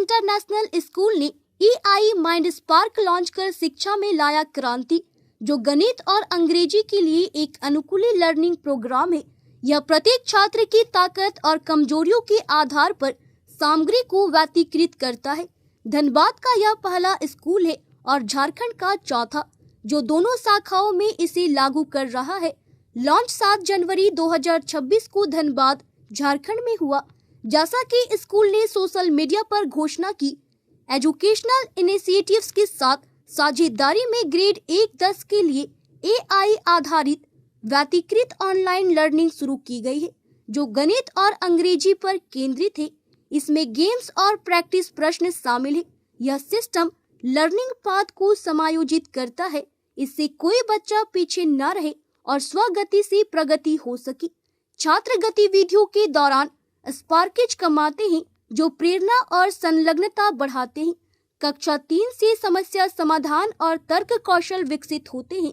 International school ने EI mind spark launch कर शिक्षा में लाया क्रांति, जो गणित और अंग्रेजी के लिए एक अनुकूली लर्निंग प्रोग्राम है। यह प्रत्येक छात्र की ताकत और कमजोरियों के आधार पर सामग्री को व्यतीकृत करता है। धनबाद का यह पहला स्कूल है और झारखंड का चौथा, जो दोनों शाखाओं में इसे लागू कर रहा है। लॉन्च 7 जनवरी 2026 को धनबाद, झारखंड में हुआ। जैसा कि स्कूल ने सोशल मीडिया पर घोषणा की, एजुकेशनल इनिशिएटिव्स के साथ साझेदारी में ग्रेड 1-10 के लिए AI आधारित व्यतीकृत ऑनलाइन लर्निंग शुरू की गई है, जो गणित और अंग्रेजी पर केंद्रित है। इसमें गेम्स और प्रैक्टिस प्रश्न शामिल है। यह सिस्टम लर्निंग पाथ को समायोजित करता है, इससे कोई बच्चा पीछे न रहे और स्वगति से प्रगति हो सके। छात्र गतिविधियों के दौरान स्पार्किज कमाते हैं, जो प्रेरणा और संलग्नता बढ़ाते हैं। कक्षा 3 से समस्या समाधान और तर्क कौशल विकसित होते हैं।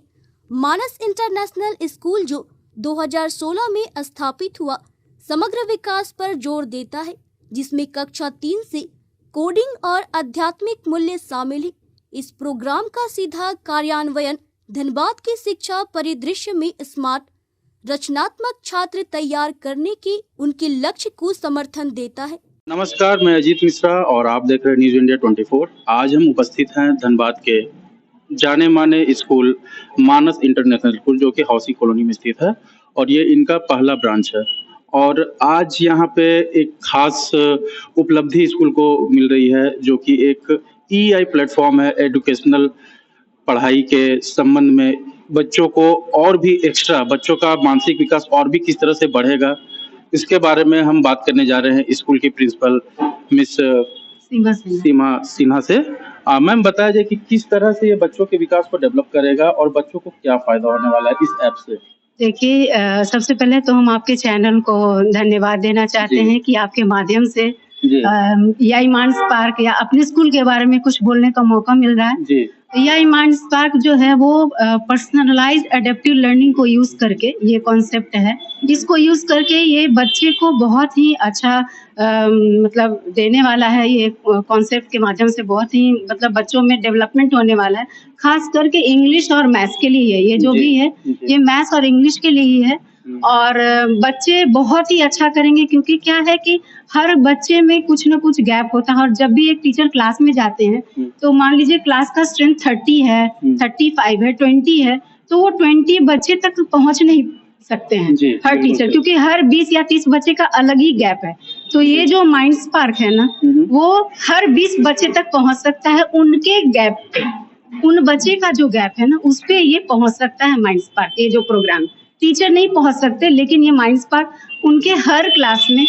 मानस इंटरनेशनल स्कूल, जो 2016 में स्थापित हुआ, समग्र विकास पर जोर देता है, जिसमें कक्षा 3 से कोडिंग और आध्यात्मिक मूल्य शामिल है। इस प्रोग्राम का सीधा कार्यान्वयन धनबाद के शिक्षा परिदृश्य में स्मार्ट रचनात्मक छात्र तैयार करने के उनके लक्ष्य को समर्थन देता है। नमस्कार, मैं अजीत मिश्रा और आप देख रहे हैं न्यूज इंडिया 24। आज हम उपस्थित हैं धनबाद के जाने माने स्कूल मानस इंटरनेशनल स्कूल, जो कि हाउसी कॉलोनी में स्थित है और ये इनका पहला ब्रांच है। और आज यहाँ पे एक खास उपलब्धि स्कूल को मिल रही है, जो कि एक EI प्लेटफॉर्म है। एजुकेशनल पढ़ाई के संबंध में बच्चों को और भी एक्स्ट्रा, बच्चों का मानसिक विकास और भी किस तरह से बढ़ेगा, इसके बारे में हम बात करने जा रहे हैं स्कूल की प्रिंसिपल मिस सीमा सिन्हा से। मैम, बताया जाए कि किस तरह से ये बच्चों के विकास को डेवलप करेगा और बच्चों को क्या फायदा होने वाला है इस ऐप से। देखिए, सबसे पहले तो हम आपके चैनल को धन्यवाद देना चाहते हैं कि आपके माध्यम से EI माइंड स्पार्क या अपने स्कूल के बारे में कुछ बोलने का मौका मिल रहा है जी। EI माइंड स्पार्क जो है वो पर्सनलाइज्ड एडेप्टिव लर्निंग को यूज करके ये कॉन्सेप्ट है। इसको यूज करके ये बच्चे को बहुत ही अच्छा मतलब देने वाला है। ये कॉन्सेप्ट के माध्यम से बहुत ही मतलब बच्चों में डेवलपमेंट होने वाला है, खास करके इंग्लिश और मैथ्स के लिए है। ये जो भी है ये मैथ्स और इंग्लिश के लिए ही है। और बच्चे बहुत ही अच्छा करेंगे, क्योंकि क्या है कि हर बच्चे में कुछ ना कुछ गैप होता है। और जब भी एक टीचर क्लास में जाते हैं तो मान लीजिए क्लास का स्ट्रेंथ 30 है, 35 है, 20 है, तो वो 20 बच्चे तक पहुंच नहीं सकते हैं हर टीचर, क्योंकि हर 20 या 30 बच्चे का अलग ही गैप है। तो ये जो माइंड स्पार्क है ना, वो हर 20 बच्चे तक पहुंच सकता है। उनके गैप पे, उन बच्चे का जो गैप है ना, उस पे ये पहुंच सकता है माइंड स्पार्क। ये जो प्रोग्राम टीचर नहीं पहुंच सकते, लेकिन ये माइंड स्पार्क उनके हर क्लास में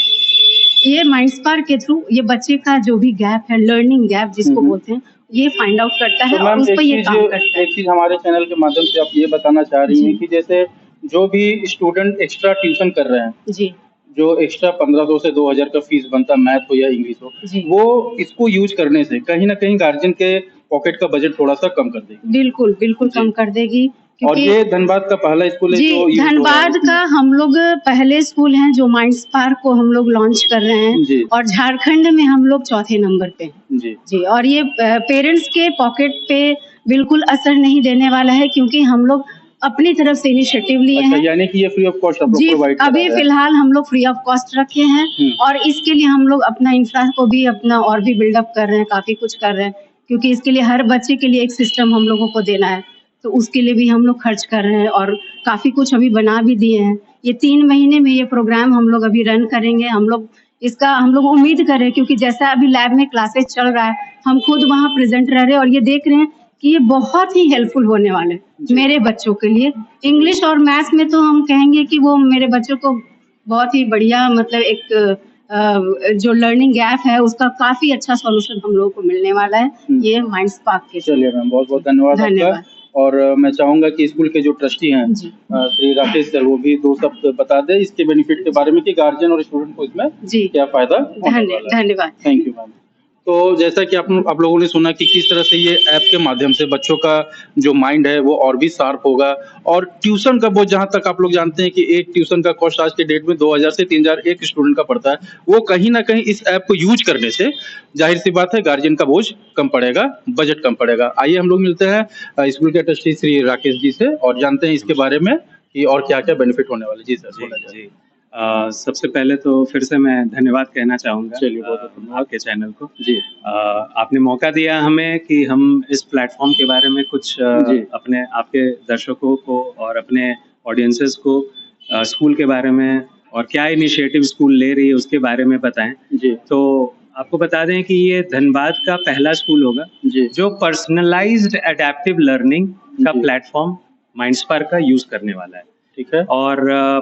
ये माइंड स्पार्क के थ्रू ये बच्चे का जो भी गैप है, लर्निंग गैप जिसको बोलते हैं, ये फाइंड आउट करता है और उस पर ये काम करता है। एक चीज हमारे चैनल के माध्यम से आप ये बताना चाह रही हैं कि जैसे जो भी स्टूडेंट एक्स्ट्रा ट्यूशन कर रहे हैं जी, जो एक्स्ट्रा 1500 से 2000 का फीस बनता है, मैथ हो या इंग्लिश हो, वो इसको यूज करने से कहीं ना कहीं गार्जियन के पॉकेट का बजट थोड़ा सा कम कर देगी। बिल्कुल बिल्कुल कम कर देगी। और ये धनबाद का पहला स्कूल है जी, धनबाद का हम लोग पहले स्कूल हैं जो माइंड स्पार्क को हम लोग लॉन्च कर रहे हैं, और झारखंड में हम लोग चौथे नंबर पे हैं जी। और ये पेरेंट्स के पॉकेट पे बिल्कुल असर नहीं देने वाला है, क्योंकि हम लोग अपनी तरफ से इनिशिएटिव लिए हैं। यानी कि ये फ्री ऑफ कॉस्ट जी, अभी फिलहाल हम लोग फ्री ऑफ कॉस्ट रखे हैं। और इसके लिए हम लोग अपना इंफ्रा को भी अपना और भी बिल्डअप कर रहे हैं, काफी कुछ कर रहे हैं, क्योंकि इसके लिए हर बच्चे के लिए एक सिस्टम हम लोगों को देना है। तो उसके लिए भी हम लोग खर्च कर रहे हैं और काफी कुछ अभी बना भी दिए हैं। ये 3 महीने में ये प्रोग्राम हम लोग अभी रन करेंगे। हम लोग उम्मीद कर रहे हैं, क्योंकि जैसा अभी लैब में क्लासेस चल रहा है, हम खुद वहाँ प्रेजेंट रह रहे हैं और ये देख रहे हैं कि ये बहुत ही हेल्पफुल होने वाले हैं मेरे बच्चों के लिए। इंग्लिश और मैथ्स में तो हम कहेंगे कि वो मेरे बच्चों को बहुत ही बढ़िया, मतलब एक जो लर्निंग गैप है उसका काफी अच्छा सॉल्यूशन हम लोगों को मिलने वाला है ये माइंड स्पार्क के। चलिए मैम, बहुत बहुत धन्यवाद। और मैं चाहूंगा कि स्कूल के जो ट्रस्टी हैं श्री राकेश सर, वो भी 2 शब्द बता दें इसके बेनिफिट के बारे में कि गार्जियन और स्टूडेंट को इसमें क्या फायदा। धन्यवाद। Thank you ma'am. तो जैसा कि आप लोगों ने सुना कि किस तरह से ये ऐप के माध्यम से बच्चों का जो माइंड है वो और भी शार्प होगा, और ट्यूशन का बोझ, जहाँ तक आप लोग जानते हैं कि एक ट्यूशन का कॉस्ट आज के डेट में 2000 से 3000 एक स्टूडेंट का पड़ता है, वो कहीं ना कहीं इस ऐप को यूज करने से जाहिर सी बात है गार्जियन का बोझ कम पड़ेगा, बजट कम पड़ेगा। आइए हम लोग मिलते हैं स्कूल के ट्रस्टी श्री राकेश जी से और जानते हैं इसके बारे में कि और क्या क्या बेनिफिट होने वाले। जी सर, जी। सबसे पहले तो फिर से मैं धन्यवाद कहना चाहूँगा चलिए बहुत आपके चैनल को। जी। आपने मौका दिया हमें कि हम इस प्लेटफॉर्म के बारे में कुछ अपने आपके दर्शकों को और अपने ऑडियंसेस को स्कूल के बारे में और क्या इनिशिएटिव स्कूल ले रही है उसके बारे में बताएं। जी। तो आपको बता दें कि ये धनबाद का पहला स्कूल होगा जो पर्सनलाइज्ड एडेप्टिव लर्निंग का प्लेटफॉर्म माइंडस्पार्क का यूज करने वाला है। ठीक है। और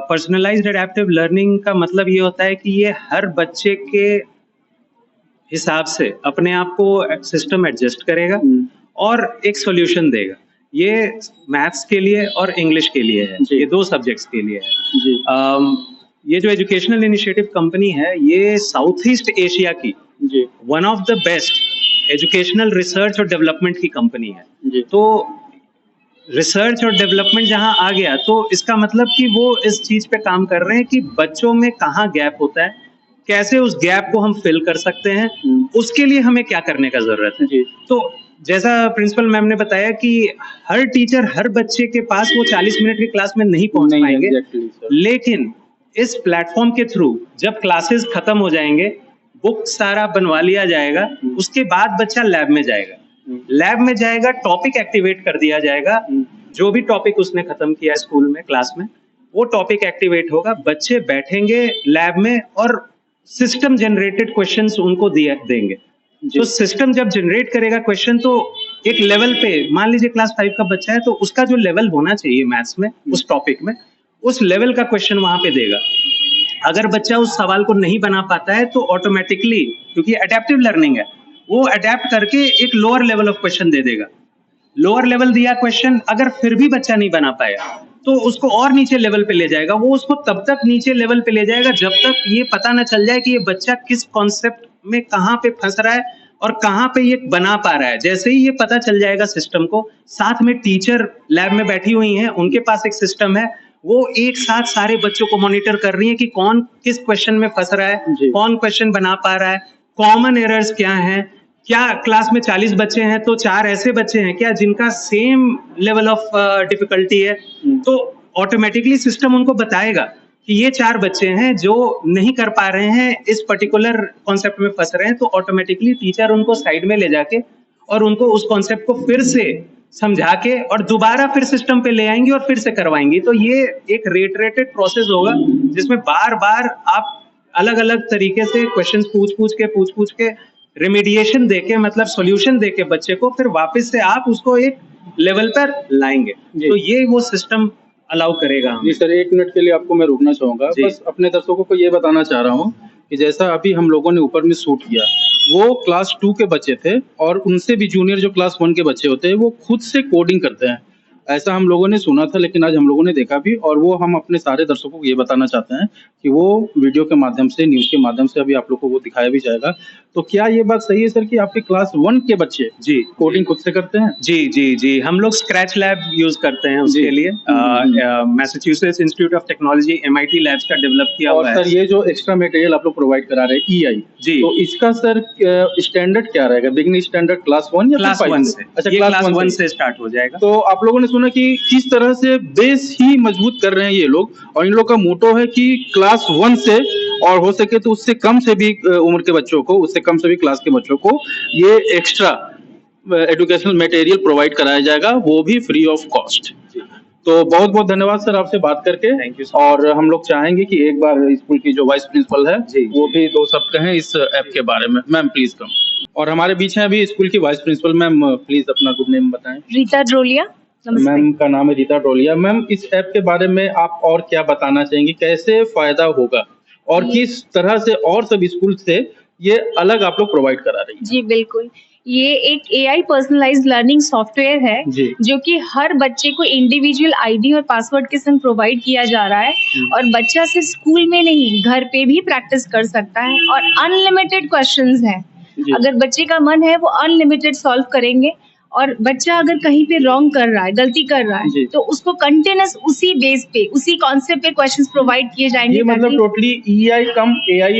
पर्सनलाइज्ड एडेप्टिव लर्निंग का मतलब ये होता है कि ये हर बच्चे के हिसाब से अपने आप को सिस्टम एडजस्ट करेगा और एक सॉल्यूशन देगा। ये मैथ्स के लिए और इंग्लिश के लिए है, ये 2 सब्जेक्ट्स के लिए है। जी। ये जो एजुकेशनल इनिशिएटिव कंपनी है ये साउथ ईस्ट एशिया की one of the best educational research और डेवलपमेंट की कंपनी है। जी। तो रिसर्च और डेवलपमेंट जहां आ गया तो इसका मतलब कि वो इस चीज पे काम कर रहे हैं कि बच्चों में कहाँ गैप होता है, कैसे उस गैप को हम फिल कर सकते हैं, उसके लिए हमें क्या करने का जरूरत है। तो जैसा प्रिंसिपल मैम ने बताया कि हर टीचर हर बच्चे के पास वो 40 मिनट की क्लास में नहीं पहुंच पाएंगे, लेकिन इस प्लेटफॉर्म के थ्रू जब क्लासेस खत्म हो जाएंगे, बुक सारा बनवा लिया जाएगा, उसके बाद बच्चा लैब में जाएगा। लैब में जाएगा, टॉपिक एक्टिवेट कर दिया जाएगा, जो भी टॉपिक उसने खत्म किया स्कूल में क्लास में वो टॉपिक एक्टिवेट होगा, बच्चे बैठेंगे लैब में और सिस्टम जनरेटेड क्वेश्चंस उनको देंगे। तो सिस्टम जब जनरेट करेगा क्वेश्चन तो एक लेवल पे, मान लीजिए क्लास 5 का बच्चा है तो उसका जो लेवल होना चाहिए मैथ्स में उस टॉपिक में, उस लेवल का क्वेश्चन वहां पे देगा। अगर बच्चा उस सवाल को नहीं बना पाता है तो ऑटोमेटिकली, क्योंकि एडेप्टिव लर्निंग है, वो अडेप्ट करके एक लोअर लेवल ऑफ क्वेश्चन दे देगा। लोअर लेवल दिया क्वेश्चन, अगर फिर भी बच्चा नहीं बना पाया तो उसको और नीचे लेवल पे ले जाएगा। वो उसको तब तक नीचे लेवल पे ले जाएगा जब तक ये पता न चल जाए कि ये बच्चा किस कॉन्सेप्ट में कहाँ पे फंस रहा है और कहाँ पे ये बना पा रहा है। जैसे ही ये पता चल जाएगा सिस्टम को, साथ में टीचर लैब में बैठी हुई हैं, उनके पास एक सिस्टम है, वो एक साथ सारे बच्चों को मॉनिटर कर रही है कि कौन किस क्वेश्चन में फंस रहा है, कौन क्वेश्चन बना पा रहा है, कॉमन एरर्स क्या हैं, क्या क्लास में 40 बच्चे हैं तो 4 ऐसे बच्चे हैं क्या जिनका सेम लेवल ऑफ डिफिकल्टी है। तो ऑटोमेटिकली सिस्टम उनको बताएगा कि ये 4 बच्चे हैं जो नहीं कर पा रहे हैं, इस पर्टिकुलर कॉन्सेप्ट में फंस रहे हैं, तो ऑटोमेटिकली टीचर उनको साइड में ले जाके और उनको उस कॉन्सेप्ट को फिर से समझा के और दोबारा फिर सिस्टम पे ले आएंगे और फिर से करवाएंगे। तो ये एक रेटरेटेड प्रोसेस होगा जिसमें बार बार आप अलग अलग तरीके से क्वेश्चन पूछ पूछ के रेमेडिएशन देके, मतलब सॉल्यूशन देके बच्चे को फिर वापस से आप उसको एक लेवल पर लाएंगे। तो ये वो सिस्टम अलाउ करेगा। जी सर, 1 मिनट के लिए आपको मैं रुकना चाहूंगा। बस अपने दर्शकों को ये बताना चाह रहा हूँ कि जैसा अभी हम लोगों ने ऊपर में शूट किया, वो क्लास 2 के बच्चे थे और उनसे भी जूनियर जो क्लास 1 के बच्चे होते हैं वो खुद से कोडिंग करते हैं, ऐसा हम लोगों ने सुना था, लेकिन आज हम लोगों ने देखा भी, और वो हम अपने सारे दर्शकों को ये बताना चाहते हैं कि वो वीडियो के माध्यम से, न्यूज के माध्यम से अभी आप लोग को वो दिखाया भी जाएगा। तो क्या ये बात सही है सर कि आपके क्लास 1 के बच्चे कोडिंग खुद से करते हैं? जी, हम लोग स्क्रैच लैब यूज करते हैं उसके लिए। Massachusetts institute of technology MIT labs का डेवलप किया हुआ है। और सर ये जो एक्स्ट्रा मटेरियल आप लोग प्रोवाइड करा रहे हैं EI, तो इसका सर स्टैंडर्ड क्या रहेगा? बिगिनर स्टैंडर्ड क्लास 1 या क्लास 1 से? अच्छा, क्लास 1 से स्टार्ट हो जाएगा। तो आप लोगों ने सुना कि किस तरह से बेस ही मजबूत कर रहे हैं ये लोग, और इन लोग का मोटो है कि क्लास 1 से और हो सके तो उससे कम से भी उम्र के बच्चों को, उससे कम से भी क्लास के बच्चों को ये एक्स्ट्रा एजुकेशनल मटेरियल प्रोवाइड कराया जाएगा, वो भी फ्री ऑफ कॉस्ट। तो बहुत बहुत धन्यवाद सर आपसे बात करके। Thank you. और हम लोग चाहेंगे कि एक बार स्कूल की जो वाइस प्रिंसिपल है वो भी 2 शब्द कहें इस ऐप के बारे में। Ma'am please come. और हमारे बीच हैं अभी स्कूल की वाइस प्रिंसिपल मैम, प्लीज अपना गुड नेम बताएं। रीता ड्रोलिया। मैम का नाम है रीता ड्रोलिया। मैम, इस ऐप के बारे में आप और क्या बताना चाहेंगी, कैसे फायदा होगा और किस तरह से और सब स्कूल से ये अलग आप लोग प्रोवाइड करा रही हैं? जी बिल्कुल, ये एक AI पर्सनलाइज्ड लर्निंग सॉफ्टवेयर है जो कि हर बच्चे को इंडिविजुअल ID और पासवर्ड के संग प्रोवाइड किया जा रहा है और बच्चा सिर्फ स्कूल में नहीं घर पे भी प्रैक्टिस कर सकता है और अनलिमिटेड क्वेश्चंस हैं। अगर बच्चे का मन है वो अनलिमिटेड सॉल्व करेंगे, और बच्चा अगर कहीं पे रॉन्ग कर रहा है, गलती कर रहा है, तो उसको कंटिन्यूस उसी बेस पे, उसी कॉन्सेप्ट पे क्वेश्चंस प्रोवाइड किए जाएंगे। ये मतलब टोटली EI कम AI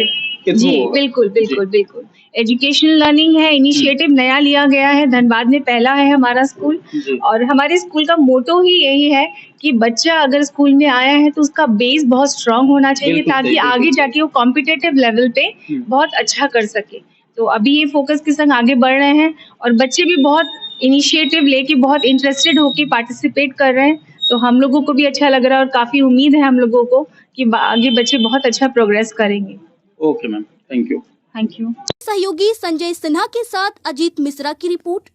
के थ्रू जी बिल्कुल बिल्कुल बिल्कुल। एजुकेशनल लर्निंग है, इनिशिएटिव नया लिया गया है, धनबाद में पहला है हमारा स्कूल, और हमारे स्कूल का मोटो ही यही है कि बच्चा अगर स्कूल में आया है तो उसका बेस बहुत स्ट्रांग होना चाहिए, ताकि आगे जाके वो कॉम्पिटिटिव लेवल पे बहुत अच्छा कर सके। तो अभी ये फोकस के संग आगे बढ़ रहे हैं, और बच्चे भी बहुत इनिशिएटिव लेके बहुत इंटरेस्टेड होके पार्टिसिपेट कर रहे हैं। तो हम लोगों को भी अच्छा लग रहा है, और काफी उम्मीद है हम लोगों को कि आगे बच्चे बहुत अच्छा प्रोग्रेस करेंगे। Okay ma'am, thank you. Thank you. सहयोगी संजय सिन्हा के साथ अजीत मिश्रा की रिपोर्ट,